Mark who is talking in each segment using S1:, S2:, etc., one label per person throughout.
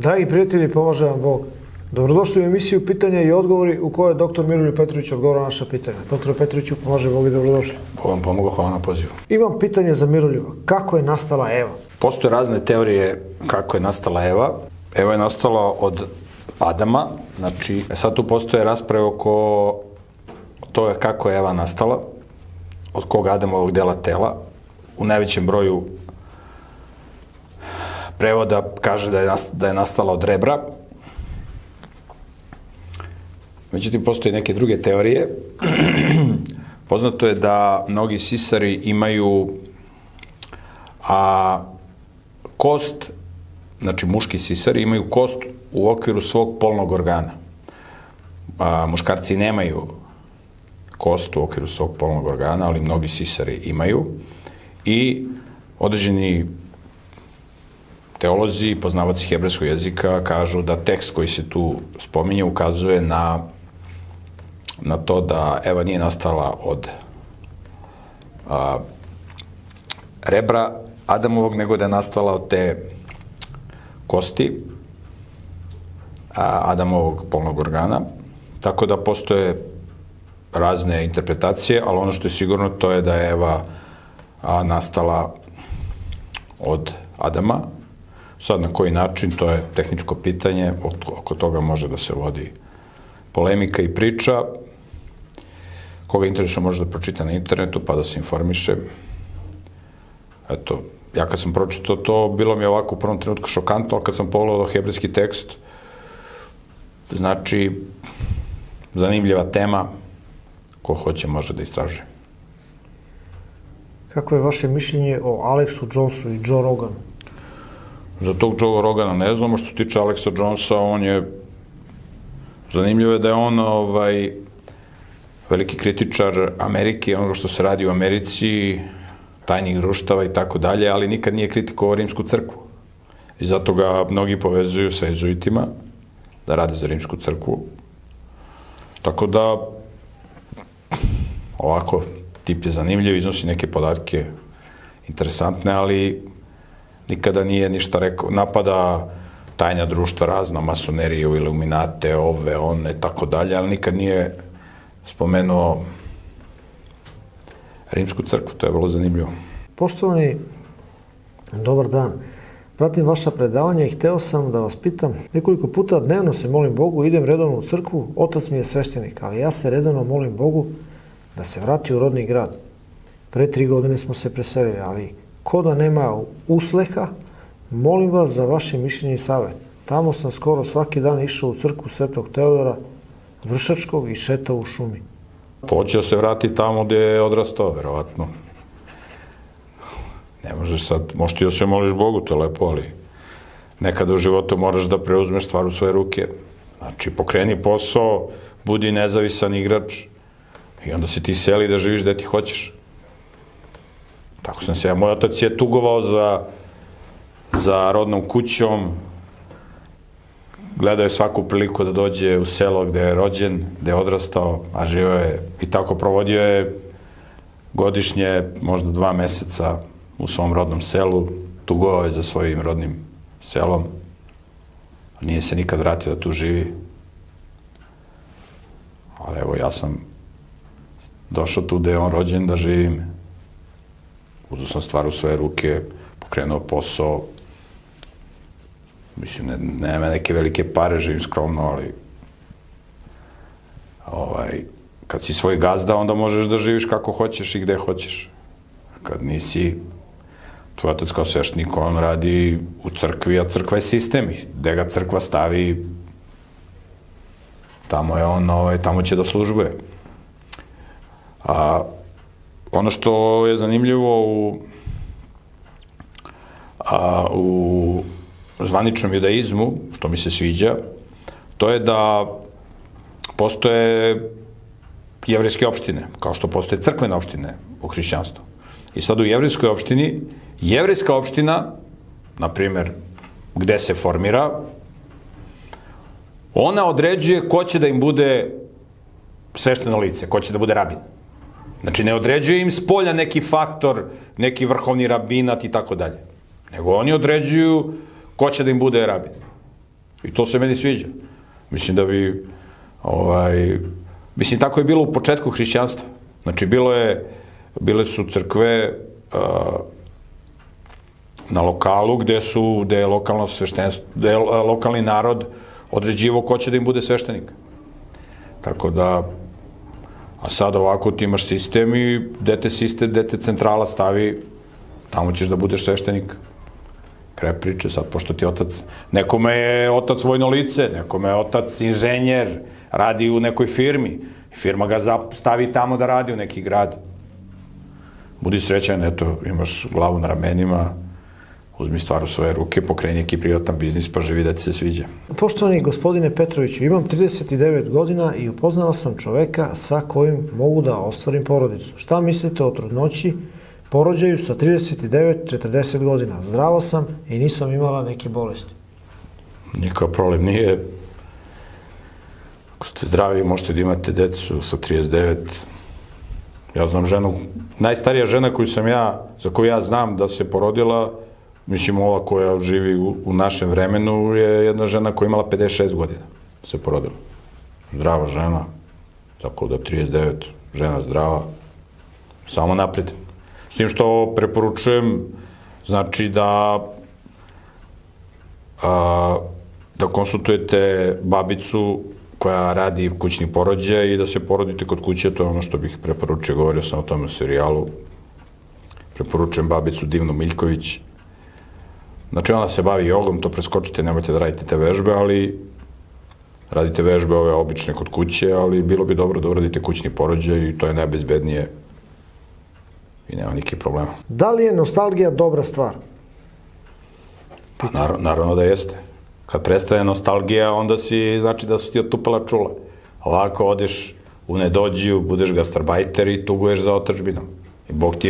S1: Dragi prijatelji, pomaže vam Bog. Dobrodošli u emisiju Pitanja i odgovori u kojoj dr. Miroljub Petrović odgovara na naša pitanja. Dr. Petroviću, pomaže Bog i dobrodošli.
S2: Bog vam pomogao, hvala na pozivu.
S1: Imam pitanje za Miroljuba. Kako je nastala Eva?
S2: Postoje razne teorije kako je nastala Eva. Eva je nastala od Adama, znači sad tu postoje rasprave oko toga kako je Eva nastala, od kog Adamovog dela tela. U najvećem broju prevoda kaže da je nastala od rebra. Međutim, postoje neke druge teorije. Poznato je da mnogi sisari imaju kost, znači muški sisari imaju kost u okviru svog polnog organa. Muškarci nemaju kost u okviru svog polnog organa, ali mnogi sisari imaju. I određeni teolozi, poznavaci hebrejskog jezika, kažu da tekst koji se tu spominje ukazuje na to da Eva nije nastala od rebra Adamovog, nego da je nastala od te kosti Adamovog polnog organa. Tako da postoje razne interpretacije, ali ono što je sigurno to je da je Eva nastala od Adama. Sad na koji način, to je tehničko pitanje, oko toga može da se vodi polemika i priča. Koga interesuje može da pročita na internetu pa da se informiše. Eto, ja kad sam pročitao to, bilo mi je ovako u prvom trenutku šokantno, ali kad sam pogledao hebrejski tekst, znači, zanimljiva tema, ko hoće može da istražuje.
S1: Kako je vaše mišljenje o Alexu Jonesu i Joe Roganu?
S2: Za tog Joe Rogana ne znamo, što se tiče Alexa Jonesa, zanimljivo je da je on veliki kritičar Amerike, onoga što se radi u Americi, tajnih društava i tako dalje, ali nikad nije kritikovao rimsku crkvu. I zato ga mnogi povezuju sa jezuitima, da rade za rimsku crkvu. Tako da, ovako, tip je zanimljiv, iznosi neke podatke interesantne, ali nikada nije ništa rekao, napada tajna društva razna, masoneriju, iluminate, ove, one, tako dalje, ali nikad nije spomenuo rimsku crkvu, to je vrlo zanimljivo.
S1: Poštovani, dobar dan. Pratim vaša predavanja i hteo sam da vas pitam, nekoliko puta dnevno se molim Bogu, idem redovno u crkvu, otac mi je sveštenik, ali ja se redovno molim Bogu da se vrati u rodni grad. Pre 3 godine smo se preselili, ali ko da nema usleha, molim vas za vaše mišljenje i savjet. Tamo sam skoro svaki dan išao u crkvu Svetog Teodora Vršačkog i šetao u šumi.
S2: Hoće da se vrati tamo gde je odrastao, verovatno. Ne možeš sad, možeš ti da se moliš Bogu, to je lepo, ali nekada u životu moraš da preuzmeš stvar u svoje ruke. Znači, pokreni posao, budi nezavisan igrač i onda se ti seli da živiš gde ti hoćeš. Tako sam se, moj otac je tugovao za rodnom kućom, gledao je svaku priliku da dođe u selo gde je rođen, gde je odrastao, a živeo je i tako provodio je godišnje, možda 2 meseca u svom rodnom selu, tugovao je za svojim rodnim selom, nije se nikad vratio da tu živi. Ali evo, ja sam došao tu gde je on rođen da živim, uzeo sam stvar u svoje ruke, pokrenuo posao, mislim, nema neke velike pare, živim skromno, ali kad si svoj gazda, onda možeš da živiš kako hoćeš i gde hoćeš. Kad nisi, tvoj otac kao sveštenik, on radi u crkvi, a crkva je sistem, gde ga crkva stavi, tamo je on, tamo će da službuje. Ono što je zanimljivo u zvaničnom judaizmu, što mi se sviđa, to je da postoje jevrejske opštine, kao što postoje crkvene opštine u hrišćanstvu. I sad u jevrejskoj opštini, jevrejska opština, na primer, gde se formira, ona određuje ko će da im bude svešteno lice, ko će da bude rabin. Znači, ne određuje im s polja neki faktor, neki vrhovni rabinat i tako dalje. Nego oni određuju ko će da im bude rabin. I to se meni sviđa. Mislim da bi, mislim, tako je bilo u početku hrišćanstva. Znači, bile su crkve na lokalu gde je lokalno sveštenstvo, gde je lokalni narod određivo ko će da im bude sveštenik. Tako da, a sad ovako ti imaš sistem i gde te centrala stavi, tamo ćeš da budeš sveštenik. Kraj priče sad, pošto ti otac, nekome je otac vojno lice, nekome je otac inženjer, radi u nekoj firmi, firma ga stavi tamo da radi u neki grad. Budi srećan, eto, imaš glavu na ramenima, uzmi stvar u svoje ruke, pokreni neki privatan biznis, pa živi da ti se sviđa.
S1: Poštovani gospodine Petroviću, imam 39 godina i upoznala sam čoveka sa kojim mogu da ostvarim porodicu. Šta mislite o trudnoći, porođaju sa 39-40 godina? Zdrava sam i nisam imala neke bolesti.
S2: Nikakav problem nije. Ako ste zdravi, možete da imate decu sa 39. Ja znam ženu, najstarija žena za koju ja znam da se porodila, mislim, ova koja živi u našem vremenu, je jedna žena koja je imala 56 godina, se porodila. Zdrava žena, tako da 39, žena zdrava, samo napred. S tim što preporučujem, znači da konsultujete babicu koja radi kućni porođaj i da se porodite kod kuće, to je ono što bih preporučio, govorio sam o tome u serijalu. Preporučujem babicu Divnu Miljković. Znači, ona se bavi jogom, to preskočite, nemojte da radite te vežbe, ali radite vežbe ove obične kod kuće, ali bilo bi dobro da uradite kućni porođaj i to je najbezbednije i nema nikakvih problema.
S1: Da li je nostalgija dobra stvar?
S2: Pa naravno da jeste. Kad prestaje nostalgija, onda znači da su ti otupala čula. Ovako odeš u nedođiju, budeš gastarbajter i tuguješ za otadžbinom. I Bog ti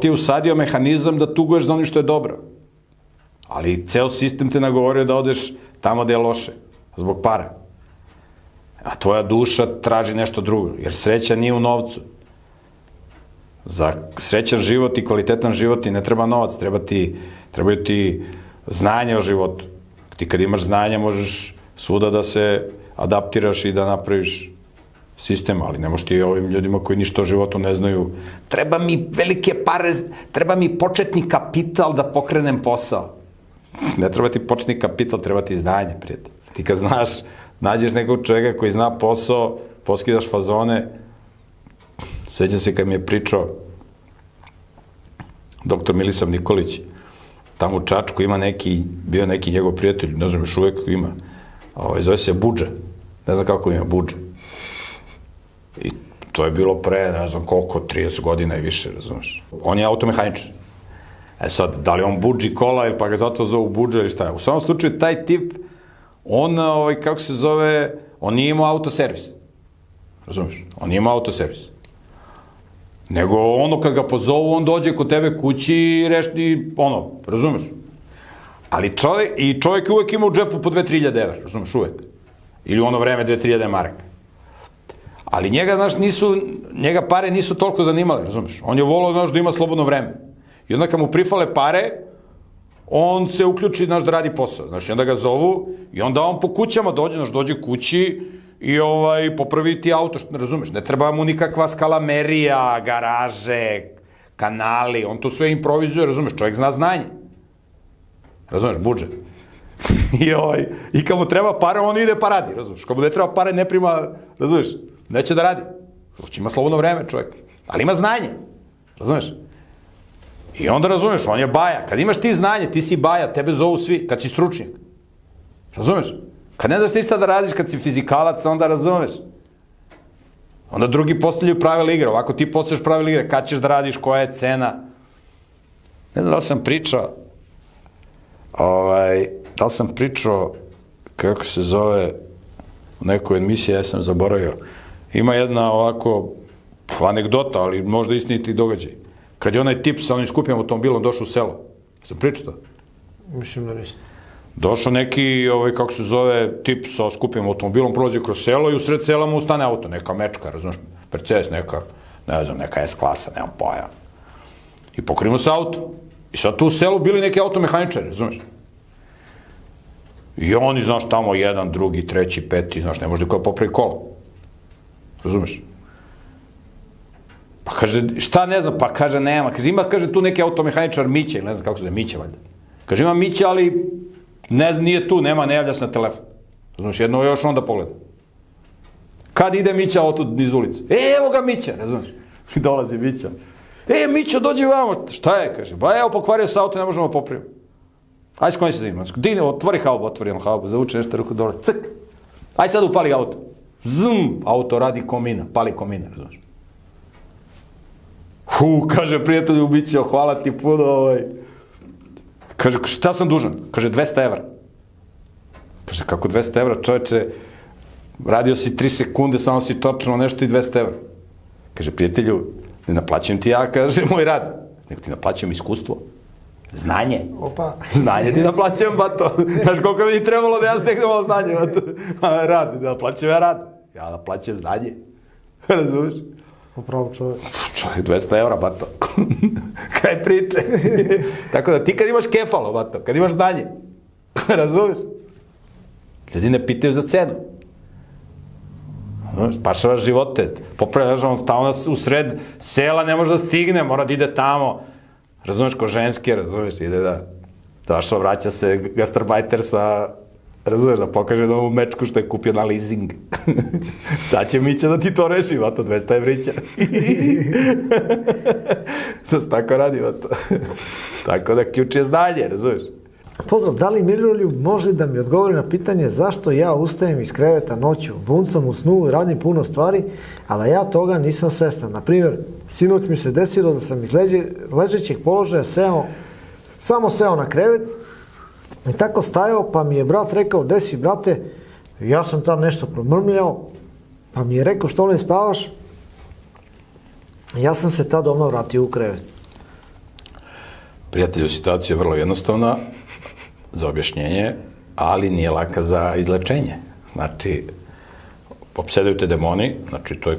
S2: je usadio mehanizam da tuguješ za onim što je dobro. Ali ceo sistem te nagovorio da odeš tamo gde je loše, zbog para. A tvoja duša traži nešto drugo, jer sreća nije u novcu. Za srećan život i kvalitetan život ti ne treba novac, trebaju ti znanje o životu. Ti kad imaš znanje možeš svuda da se adaptiraš i da napraviš sistem, ali ne možeš ti ovim ljudima koji ništa o životu ne znaju. Treba mi velike pare, treba mi početni kapital da pokrenem posao. Ne treba ti početni kapital, treba ti znanje, prijatelj. Ti kad nađeš nekog čovjeka koji zna posao, poskidaš fazone. Sjećam se kad mi je pričao doktor Milisav Nikolić, tamo u Čačku bio neki njegov prijatelj, ne znam, još uvek ima, zove se Budža, ne znam kako ima, Budža. I to je bilo pre, ne znam koliko, 30 godina i više, razumeš. On je automehaničar. Sad, da li on Budži kola ili pa ga zato zovu Budža ili šta je. U samom slučaju, taj tip, on, kako se zove, on nije imao autoservis. Razumeš? On nije imao autoservis. Nego ono kad ga pozovu, on dođe kod tebe kući i rešti, razumeš? Ali čovjek je uvek ima u džepu po 2-3 hiljade evra, razumeš, uvek. Ili u ono vreme 2-3 hiljade maraka. Ali njega, znaš, njega pare nisu toliko zanimale, razumeš? On je volao, znaš, da ima slobodno vreme. I onda kad mu prifale pare, on se uključi, znaš, da radi posao. Znaš, onda ga zovu i onda on po kućama dođe, znaš, dođe kući i popravi ti auto, razumeš? Ne treba mu nikakva skalamerija, garaže, kanali, on to sve improvizuje, razumeš? Čovjek zna znanje. Razumeš, Budža. I kad mu treba pare, on ide pa radi, razumeš? Kad mu ne treba pare, ne prima, razumeš? Neće da radi. Ima slobodno vreme čovjek. Ali ima znanje. Razumeš? I onda razumeš, on je baja. Kad imaš ti znanje, ti si baja, tebe zovu svi, kad si stručnjak. Razumeš? Kad ne znaš ništa da radiš, kad si fizikalac, onda razumeš. Onda drugi postavljaju pravila igre. Ovako ti postavljaš pravila igre, kad ćeš da radiš, koja je cena. Ne znam da li sam pričao, kako se zove, u nekoj emisiji, ja sam zaboravio. Ima jedna ovako anegdota, ali možda istiniti događaj. Kad je onaj tip sa onim skupim automobilom došao u selo. Sam pričao to?
S1: Mislim da niste.
S2: Došao neki, kako se zove, tip sa skupim automobilom, prolazi kroz selo i u sred sela mu ustane auto, neka mečka, razumiješ, Mercedes, neka S-klasa, nemam pojma. I pokrimo se auto. I sad tu u selu bili neki automehaničari, razumiješ? I oni, znaš, tamo jedan, drugi, treći, peti, znaš, ne može niko popravi kolo. Razumeš? Pa kaže, šta ne znam, pa kaže, nema. Kaže, ima, kaže, tu neki automehaničar Mića, ili ne znam kako se zove, Mića, valjda. Kaže, ima Mića, ali ne znam, nije tu, nema, ne javlja se na telefon. Razumeš, jedno još onda pogleda. Kad ide Mića auto niz ulicu? Evo ga Mića, razumeš? I dolazi Mića. Mića, dođi vamo. Šta je, kaže, ba evo, pokvario se auto, ne možemo popraviti. Ajde, skloni se za njim. Digne, otvori haubu, otvori on haubu, zavuče nešto ruku dole, ck. Ajde sad upali auto. Zm, auto radi komina, pali komina, razumeš? Kaže prijatelju Mića, hvala ti puno, Kaže, šta sam dužan? Kaže, 200 evra. Kaže, kako 200 evra, čoveče, radio si 3 sekunde, samo si točno nešto i 200 evra. Kaže, prijatelju, ne naplaćujem ti ja, kaže, moj rad, nego ti naplaćujem iskustvo. Znanje.
S1: Opa.
S2: Znanje ti naplaćujem, bato. Znaš, koliko mi je trebalo da ja steknem malo znanje, bato. Rad, ne naplaćujem ja rad. Ja naplaćujem znanje. Razumiješ?
S1: Upravo čovjek.
S2: Čovjek, 200 evra, bato. Kaj priče? Tako da ti kad imaš kefalo, bato, kad imaš znanje, razumiješ? Ljudi ne pitaju za cenu. Spašavaš živote. Popravljaš, on tamo u sred sela ne može da stigne, mora da ide tamo. Razumeš, ko ženske, razumeš, ide da došao, vraća se gastarbajter sa, razumeš, da pokaže novu mečku što je kupio na leasing. Sad će Mića da ti to reši, vato, 200 evrića. To se tako radi, vato. Tako da ključ je znanje, razumeš.
S1: Pozdrav, da li Miroljub može da mi odgovori na pitanje zašto ja ustajem iz kreveta noću, buncam u snu i radim puno stvari, ali ja toga nisam svestan. Naprimjer, sinoć mi se desilo da sam iz ležećeg položaja samo seo na krevet i tako stajao, pa mi je brat rekao, desi brate, ja sam tam nešto promrmljao, pa mi je rekao, što ne spavaš? Ja sam se tad odmah vratio u krevet.
S2: Prijatelju, situacija je vrlo jednostavna za objašnjenje, ali nije laka za izlečenje. Znači, opsedaju te demoni, znači to je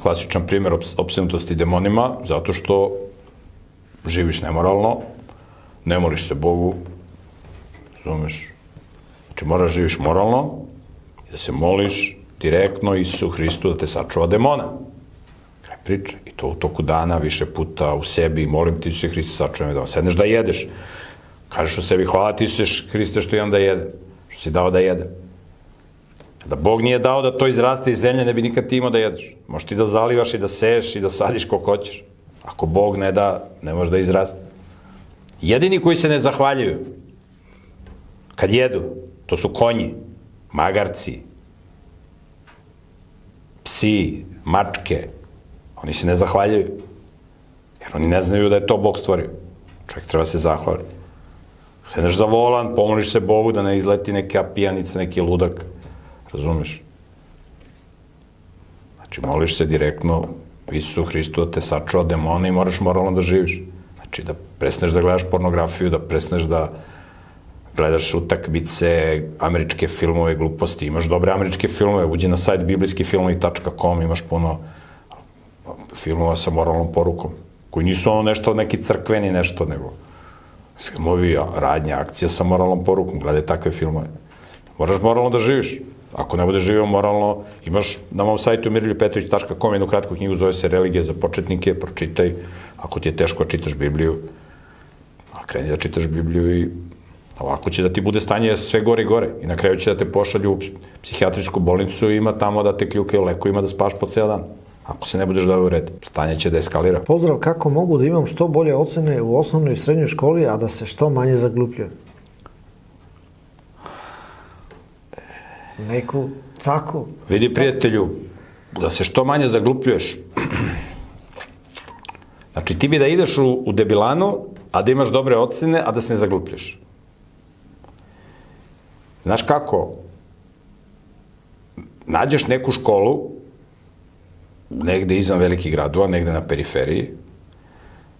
S2: klasičan primjer opsednutosti demonima, zato što živiš nemoralno, ne moliš se Bogu, razumeš? Znači, moraš živiš moralno, da se moliš direktno Isusu Hristu da te sačuva demona. Kraj priče. I to u toku dana više puta u sebi, molim ti Isuse Hriste, sačuvaj me da vam sedneš da jedeš. Kažeš u sebi, hvala ti Isuse Hriste što imam da jedem, što si dao da jedem. Da Bog nije dao da to izraste iz zemlje, ne bi nikad ti imao da jedeš. Možeš ti da zalivaš i da seješ i da sadiš koliko hoćeš. Ako Bog ne da, ne može da izraste. Jedini koji se ne zahvaljuju kad jedu, to su konji, magarci, psi, mačke. Oni se ne zahvaljuju. Jer oni ne znaju da je to Bog stvorio. Čovjek treba se zahvaliti. Sedneš za volan, pomoliš se Bogu da ne izleti neka pijanica, neki ludak. Razumeš? Znači, moliš se direktno Isusu Hristu da te sačuva demona i moraš moralno da živiš. Znači, da prestaneš da gledaš pornografiju, da prestaneš da gledaš utakmice, američke filmove, gluposti. Imaš dobre američke filmove, uđi na sajt biblijskifilmovi.com, imaš puno filmova sa moralnom porukom, koji nisu ono nešto, neki crkveni nešto, nego filmovi, radnja, akcija sa moralnom porukom, gledaj takve filmove. Moraš moralno da živiš. Ako ne budeš živio moralno, imaš na mom sajtu miroljubpetrović.com jednu kratku knjigu, zove se Religija za početnike, pročitaj. Ako ti je teško da čitaš Bibliju, kreni da čitaš Bibliju i ovako će da ti bude stanje sve gore i gore. I na kraju će da te pošalju u psihijatrijsku bolnicu i ima tamo da te kljukaju lekovima da spaš po ceo dan. Ako se ne budeš dao u red, stanje će da eskalira.
S1: Pozdrav, kako mogu da imam što bolje ocene u osnovnoj i srednjoj školi, a da se što manje zaglupljujem? Neku caku.
S2: Vidi, prijatelju, da se što manje zaglupljuješ. Znači, ti bi da ideš u debilanu, a da imaš dobre ocene, a da se ne zaglupljuješ. Znaš kako? Nađeš neku školu, negde izvan velikih gradova, negde na periferiji,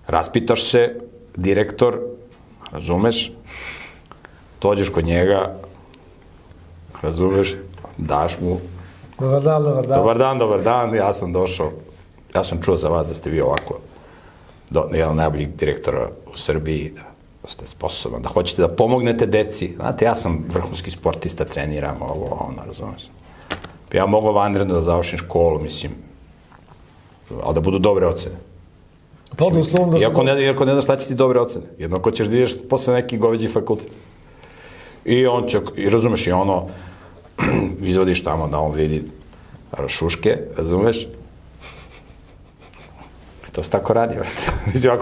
S2: raspitaš se, direktor, razumeš, dođeš kod njega, razumeš, daš mu...
S1: Dobar dan, dobar dan.
S2: Dobar dan, dobar dan, ja sam došao, ja sam čuo za vas da ste vi ovako, jedan od najboljih direktora u Srbiji, ste sposoban, da hoćete da pomognete deci. Znate, ja sam vrhunski sportista, treniram, razumeš. Ja mogu vanredno da završim školu, mislim, ali da budu dobre ocene.
S1: Pa uslovno da
S2: Iako ne znaš šta će ti dobre ocene. Jednako ćeš da ideš posle neki goveđi fakultet. I on će, razumeš, i ono, izvodiš tamo da on vidi šuške, razumeš? To se tako radi, vrati. Mislim,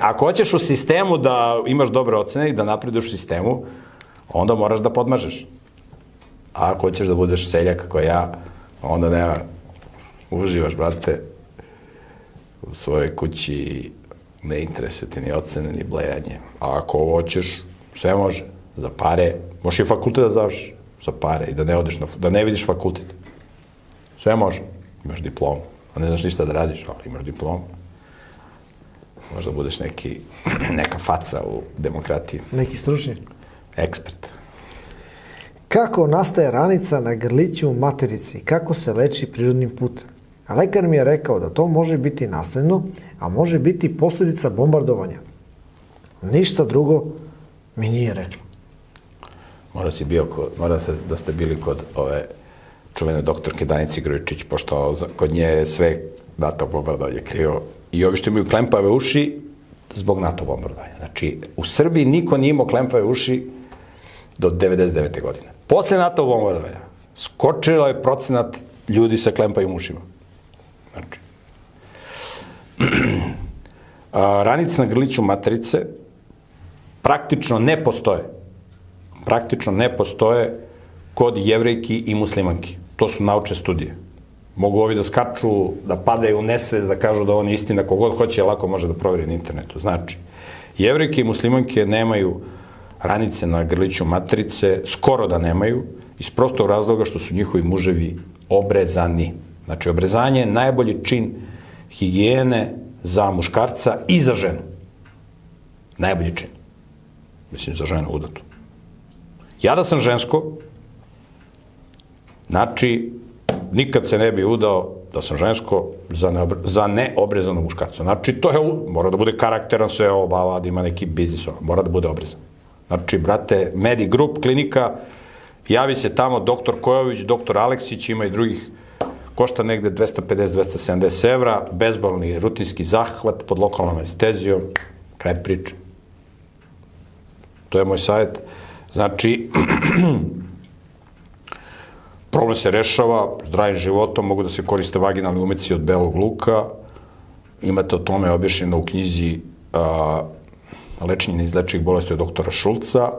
S2: ako hoćeš u sistemu da imaš dobre ocene i da napreduješ u sistemu, onda moraš da podmažeš. A ako hoćeš da budeš seljak kao ja, onda nema, uživaš, brate, u svojoj kući, ne interesuje ti ni ocene, ni blejanje. A ako hoćeš, sve može, za pare, možeš i fakultet da završiš, za pare, i da ne vidiš fakultet. Sve može, imaš diplomu. A ne znaš ništa da radiš, ali imaš diplomu. Možda budeš neka faca u demokratiji.
S1: Neki stručnjak.
S2: Ekspert.
S1: Kako nastaje ranica na grliću u materici? Kako se leči prirodnim putem? A lekar mi je rekao da to može biti nasledno, a može biti posljedica bombardovanja. Ništa drugo mi nije reklo.
S2: Mora da ste bili kod ove čuvene doktorke Danice Grujičić, pošto kod nje je sve NATO bombardovanje krivo. I ovi što imaju klempave uši, zbog NATO bombardovanja. Znači, u Srbiji niko nije imao klempave uši do 99. godine. Posle NATO bombardovanja skočilo je procenat ljudi sa klempavim ušima. Znači, ranice na grliću materice praktično ne postoje. Praktično ne postoje kod jevrejki i muslimanki. To su naučne studije. Mogu ovi da skaču, da padaju u nesvest, da kažu da ovo nije istina, kogod hoće, lako može da proveri na internetu. Znači, jevrejke i muslimanke nemaju ranice na grliću materice, skoro da nemaju, iz prostog razloga što su njihovi muževi obrezani. Znači, obrezanje je najbolji čin higijene za muškarca i za ženu. Najbolji čin. Mislim, za ženu udatu. Ja da sam žensko, znači, nikad se ne bi udao da sam žensko za neobrezanog muškarca. Znači, to je, mora da bude karakteran, sve obava, da ima neki biznis, mora da bude obrezan. Znači, brate, Medi Group klinika, javi se tamo doktor Kojović, doktor Aleksić, ima i drugih, košta negde 250-270 evra, bezbolni rutinski zahvat pod lokalnom anestezijom, kraj priče. To je moj savjet. Znači, problem se rešava zdravim životom, mogu da se koriste vaginalni umeci od belog luka. Imate o tome objašnjeno u knjizi Lečenje neizlečivih bolesti od doktora Šulca,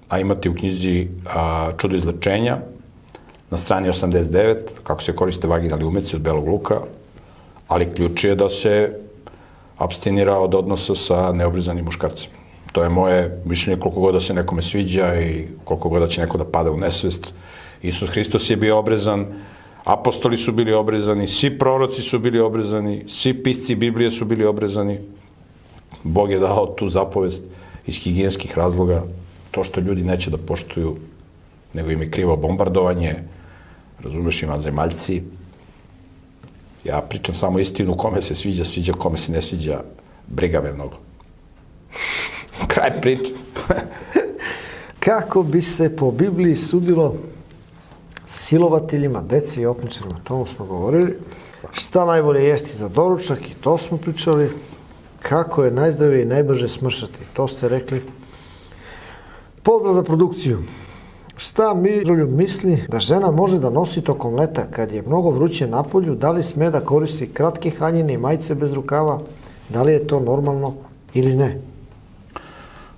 S2: a imate u knjizi Čudo izlečenja na strani 89, kako se koriste vaginalni umeci od belog luka, ali ključ je da se apstinira od odnosa sa neobrezanim muškarcem. To je moje mišljenje, koliko god da se nekome sviđa i koliko god da će neko da pada u nesvest. Isus Hristos je bio obrezan, apostoli su bili obrezani, svi proroci su bili obrezani, svi pisci Biblije su bili obrezani. Bog je dao tu zapovest iz higijenskih razloga, to što ljudi neće da poštuju, nego im je krivo bombardovanje, razumeš, vanzemaljci. Ja pričam samo istinu, kome se sviđa, sviđa, kome se ne sviđa, briga me mnogo. Kraj priče.
S1: Kako bi se po Bibliji sudilo silovateljima, deci i opničarima? To smo govorili. Šta najbolje jesti za doručak? I to smo pričali. Kako je najzdravije i najbrže smršati? To ste rekli. Pozdrav za produkciju. Šta Miroljub misli da žena može da nosi tokom leta kad je mnogo vruće napolju? Da li sme da koristi kratke haljine i majice bez rukava? Da li je to normalno ili ne?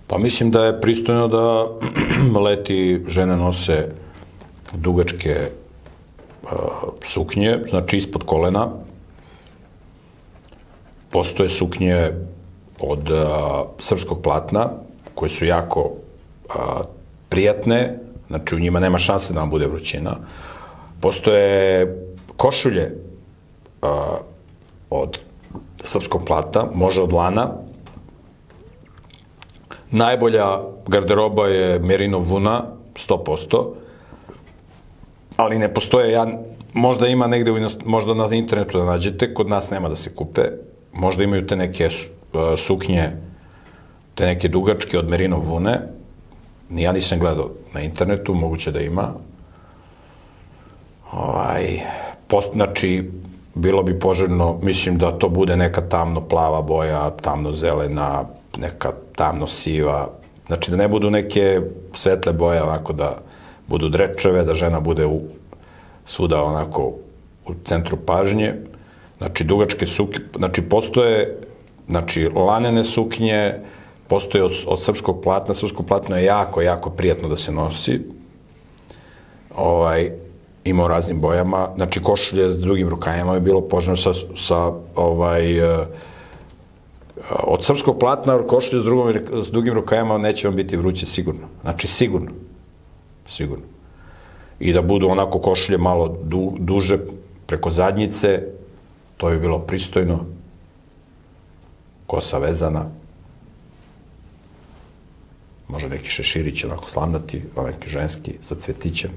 S2: Pa mislim da je pristojno da leti žene nose dugačke suknje, znači ispod kolena. Postoje suknje od srpskog platna, koje su jako prijatne, znači u njima nema šanse da vam bude vrućina. Postoje košulje od srpskog plata, može od lana. Najbolja garderoba je merino vuna, 100%, ali ne postoje, možda ima negde, možda na internetu da nađete, kod nas nema da se kupe, možda imaju te neke suknje te neke dugačke od merino vune, ja nisam gledao na internetu, moguće da ima. Znači, bilo bi poželjno, mislim da to bude neka tamno-plava boja, tamno-zelena, neka tamno-siva, znači da ne budu neke svetle boje, onako da budu drečeve, da žena bude svuda onako u centru pažnje, znači dugačke suknje, znači postoje, znači lanene suknje, postoje od srpskog platno je jako, jako prijatno da se nosi, ima u raznim bojama, znači košulje s drugim rukavima je bilo poželjno od srpskog platna košulje s drugim rukavima neće vam biti vruće sigurno, znači sigurno, i da budu onako košulje malo duže preko zadnjice, to bi bilo pristojno, kosa vezana, može neki šeširić onako slamnati, neki ženski sa cvetićem,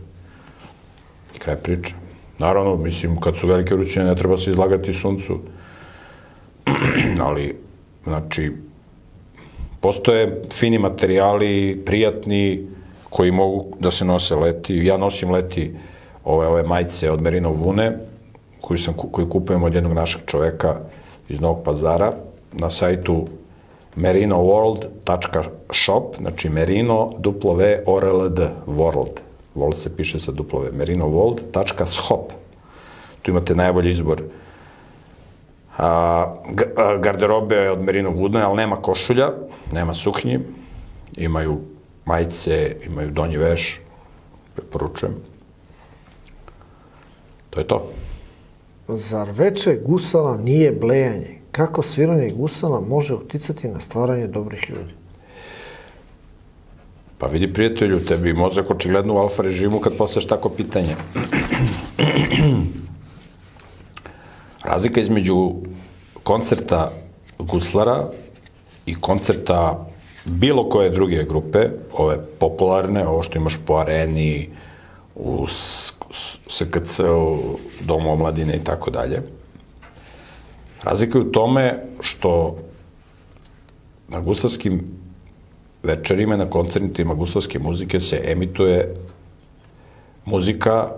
S2: i kraj priče. Naravno, mislim, kad su velike vrućine ne treba se izlagati suncu, ali, znači, postoje fini materijali, prijatni, koji mogu da se nose leti. Ja nosim leti ove majice od merino vune, koju kupujem od jednog našeg čoveka iz Novog Pazara, na sajtu merinoworld.shop, znači merino, world, world se piše sa W, merinoworld.shop. Tu imate najbolji izbor garderobe od merino vune, ali nema košulja, nema suknji, imaju majice, imaju donji veš, preporučujem. To je to.
S1: Zar veče gusala nije blejanje? Kako sviranje gusala može uticati na stvaranje dobrih ljudi?
S2: Pa vidi, prijatelju, tebi mozak očigledno u alfa režimu kad postaviš tako pitanje. Razlika između koncerta guslara i koncerta bilo koje druge grupe, ove popularne, ovo što imaš po areni, u SKC-u, Domu omladine i tako dalje. Razlika je u tome što na guslarskim večerima, na koncertima guslarske muzike se emituje muzika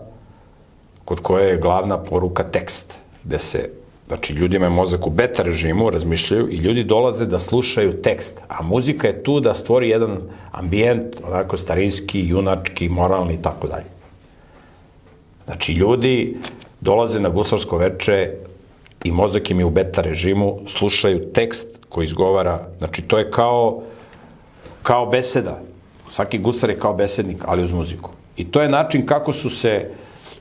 S2: kod koje je glavna poruka tekst, gde se, znači, ljudima je mozak u beta režimu, razmišljaju i ljudi dolaze da slušaju tekst, a muzika je tu da stvori jedan ambijent, onako starinski, junački, moralni i tako dalje. Znači, ljudi dolaze na guslarsko veče i mozak im je u beta režimu, slušaju tekst koji izgovara, znači, to je kao beseda. Svaki guslar je kao besednik, ali uz muziku. I to je način kako su se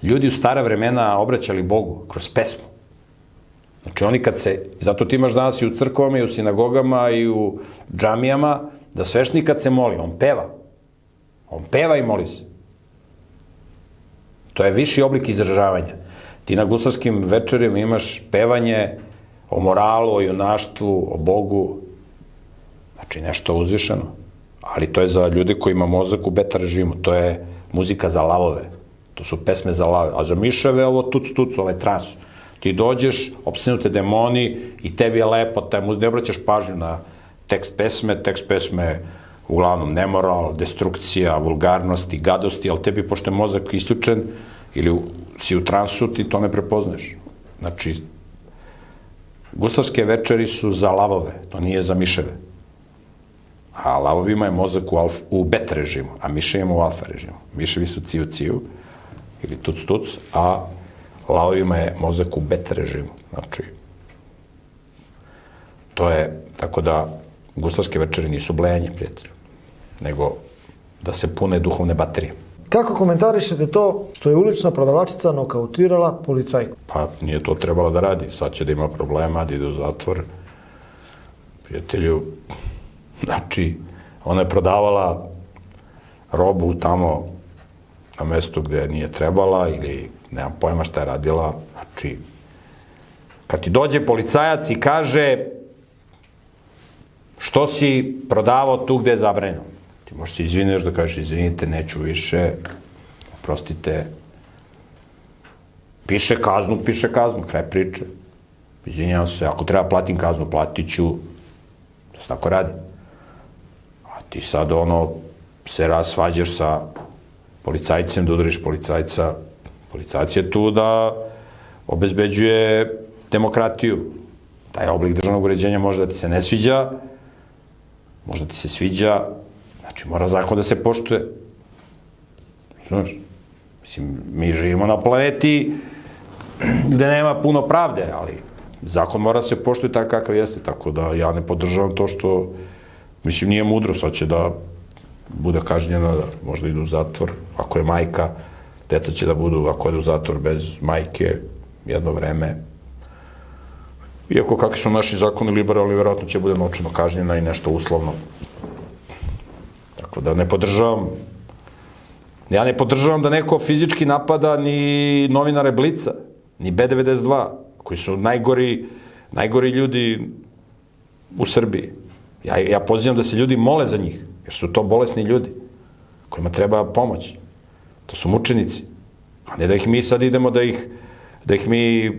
S2: ljudi u stara vremena obraćali Bogu, kroz pesmu. Znači, oni kad se, zato ti imaš danas i u crkvama, i u sinagogama, i u džamijama, da sveštenik kad se moli, on peva. On peva i moli se. To je viši oblik izražavanja. Ti na guslarskim večerima imaš pevanje o moralu, o junaštvu, o Bogu. Znači, nešto uzvišeno. Ali to je za ljude koji ima mozak u beta režimu. To je muzika za lavove. To su pesme za lave. A za miševe ovo tuc, ovaj trans. Ti dođeš, opstinute demoni i tebi je lepo, ne obraćaš pažnju na tekst pesme uglavnom nemoral, destrukcija, vulgarnosti, gadosti, ali tebi, pošto je mozak isključen ili si u transu, ti to ne prepoznaješ. Znači, guslarske večeri su za lavove, to nije za miševe. A lavovima je mozak u beta režimu, a miševima u alfa režimu. Miševi su ciu ili tuc, a lavovima je mozak u beta režimu. Znači, to je, tako da, guslarske večeri nisu blejanje, prijatelju, nego da se pune duhovne baterije.
S1: Kako komentarišete to što je ulična prodavačica nokautirala policajku?
S2: Pa nije to trebala da radi. Sad će da ima problema, da ide u zatvor. Prijatelju, znači, ona je prodavala robu tamo na mestu gde nije trebala ili nemam pojma šta je radila. Znači, kad ti dođe policajac i kaže što si prodavao tu gde je zabranjeno, ti možeš se izviniti da kažeš izvinite, neću više, oprostite, piše kaznu, kraj priče. Izvinjavam se, ako treba platim kaznu, platit ću, to se tako radi. ti sad se svađaš sa policajcem, da udariš policajca. Policajac je tu da obezbeđuje demokratiju. Taj oblik državnog uređenja može da ti se ne sviđa, možda ti se sviđa, znači mora zakon da se poštuje. Znaš, mislim, mi živimo na planeti gde nema puno pravde, ali zakon mora da se poštuje tako kakav jeste, tako da ja ne podržavam to što, mislim, nije mudro, sad će da bude kažnjena, da možda idu u zatvor, ako je majka, deca će da budu, ako idu u zatvor bez majke, jedno vreme. Iako kakvi su naši zakoni liberalni, vjerojatno će bude novčano kažnjena i nešto uslovno. Tako da ne podržavam. Ja ne podržavam da neko fizički napada ni novinare Blica, ni B92, koji su najgori ljudi u Srbiji. Ja pozivam da se ljudi mole za njih, jer su to bolesni ljudi, kojima treba pomoć. To su mučenici. A ne da ih mi sad idemo da ih mi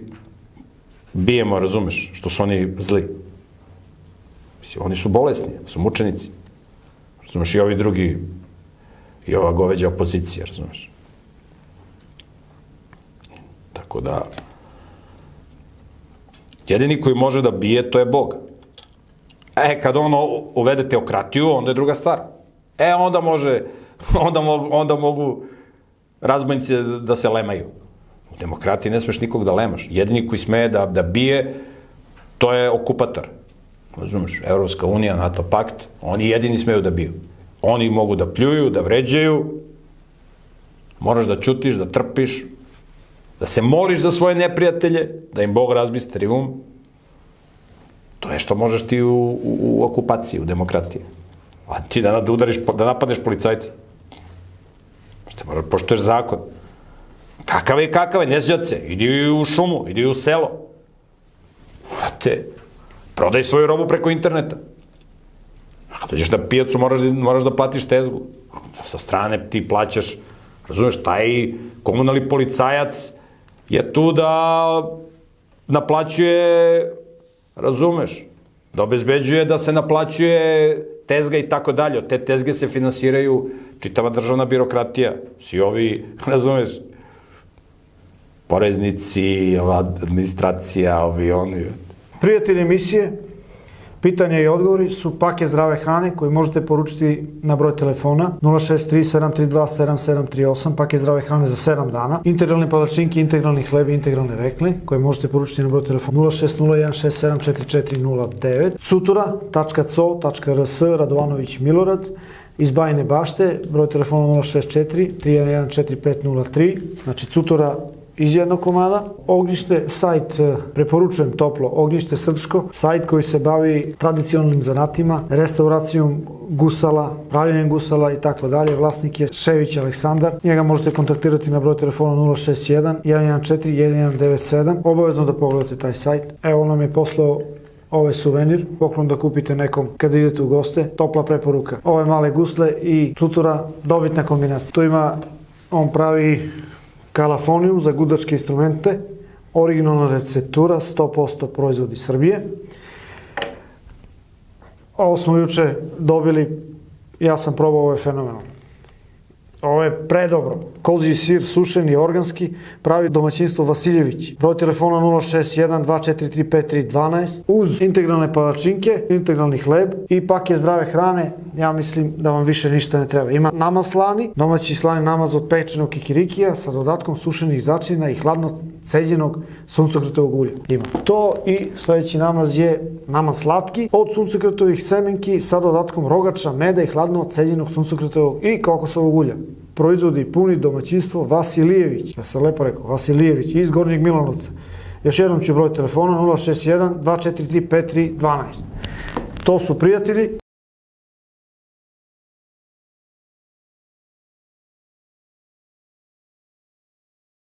S2: bijemo, razumeš, što su oni zli. Mislim, oni su bolesni, su mučenici. Razumeš, i ovi drugi, i ova goveđa opozicija, razumeš. Tako da, jedini koji može da bije, to je Bog. Kad on uvede teokratiju, onda je druga stvar. Onda mogu razbojnici da se lemaju. U demokratiji ne smeš nikog da lemaš. Jedini koji smeje da bije, to je okupator. Razumeš, Evropska unija, NATO pakt, oni jedini smeju da biju. Oni mogu da pljuju, da vređaju, moraš da ćutiš, da trpiš, da se moliš za svoje neprijatelje, da im Bog razbistri To je što možeš ti u okupaciji, u demokratiji. A ti da napadneš policajca. Moraš poštuješ zakon. Kakav je, ne sđat se. Idi u šumu, idi u selo. Prodaj svoju robu preko interneta. Ako dođeš na pijacu, moraš da platiš tezgu. Sa strane ti plaćaš, razumeš, taj komunalni policajac je tu da naplaćuje, razumeš, da obezbeđuje da se naplaćuje tezga i tako dalje. Od te tezge se finansiraju čitava državna birokratija. Svi ovi, razumeš, poreznici, administracija, oni.
S1: Prijatelji emisije, pitanja i odgovori su paket zdrave hrane koji možete poručiti na broj telefona 063-732-7738, paket zdrave hrane za 7 dana, integralne palačinke, integralni hleb i integralne vekne koje možete poručiti na broj telefona 0601674409, sutura.co.rs Radovanović Milorad iz Bajine Bašte, broj telefona 064-311-4503, znači Cutora iz jednog komada. Ognjište, sajt, preporučujem toplo, Ognjište Srpsko, sajt koji se bavi tradicionalnim zanatima, restauracijom gusala, pravljenjem gusala i tako dalje. Vlasnik je Šević Aleksandar. Njega možete kontaktirati na broj telefona 061-114-1197. Obavezno da pogledate taj sajt. Evo, on nam je poslao ovaj suvenir, poklon da kupite nekom kada idete u goste. Topla preporuka. Ove male gusle i čutura, dobitna kombinacija. Tu on pravi kalafoniju za gudačke instrumente, originalna receptura, 100% proizvodi Srbije. Ovo smo juče dobili, ja sam probao, ovo je fenomenalno. Ovo je predobro. Kozji sir, sušeni, organski, pravi domaćinstvo Vasiljević. Broj telefona 061-243-5312. Uz integralne palačinke, integralni hleb i paket zdrave hrane, ja mislim da vam više ništa ne treba. Ima namaz slani, domaći slani namaz od pečenog kikirikija sa dodatkom sušenih začina i hladno ceđenog suncokretovog ulja. Ima to i sledeći namaz je namaz slatki od suncokretovih semenki sa dodatkom rogača, meda i hladno ceđenog suncokretovog i kokosovog ulja. Proizvodi puni domaćinstvo Vasiljević. Ja sam lepo rekao, Vasiljević iz Gornjeg Milanovca. Još jednom ću broj telefona 061 243 5312. To su prijatelji.